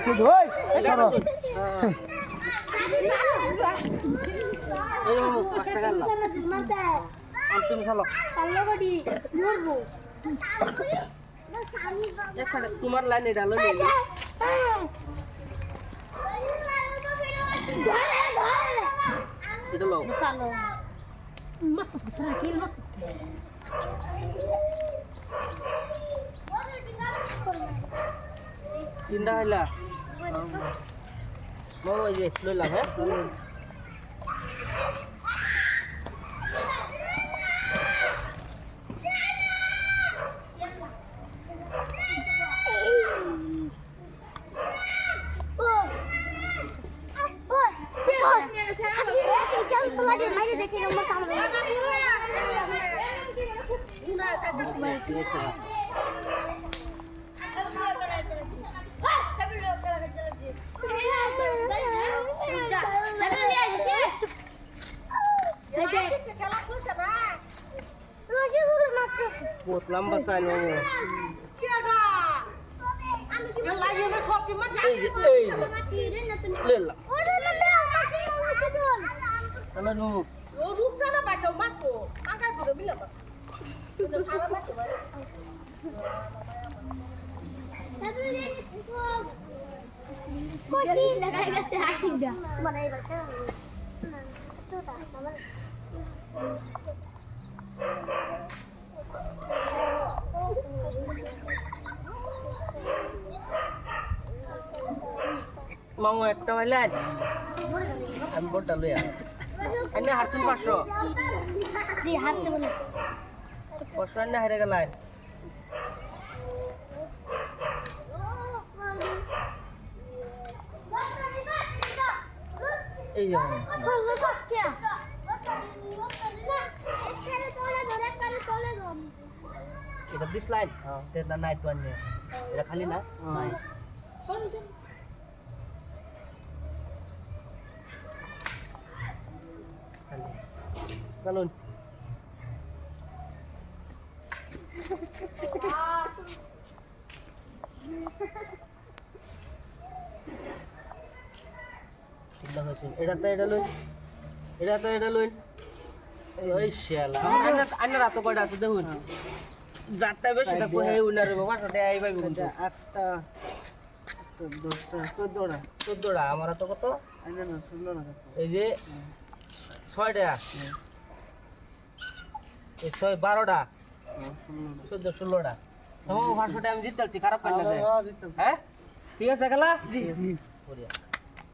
কিন্তু ওই সরো এই মামু 5 টাকা আল্লাহ তুমি চলো একসাথে তোমার লাইনে ডালো নেই এটা লো তিনটা হইলা মামু এই যে লইলাম হ্যাঁ বহুত লম্বা চাই মামু এই যে লইলাম চলো নু মামু একটা হইলেন আমি বড়টা লইয়া এনে হারছুন 500 জি হারতে বলে 500 এনে হেরে গেলেন এই যে এটা 20 লাইন এটা নাই তো আনে এটা খালি না নাই চলুন এটা লইন এটা লইন ওই শালা আন্না রাত কয়টা আছে দেখুন যারটা বেশি তা কই উনারে বাবা সাথে আইবা কিন্তু 8টা 10টা 14টা আমার তো কত আইনা না 16 না এই যে 6টা এই 6 12টা 14 16টা তো 500টা আমি জিততেছি খারাপ পাইলা হ্যাঁ ঠিক আছে খেলা জি বড়িয়া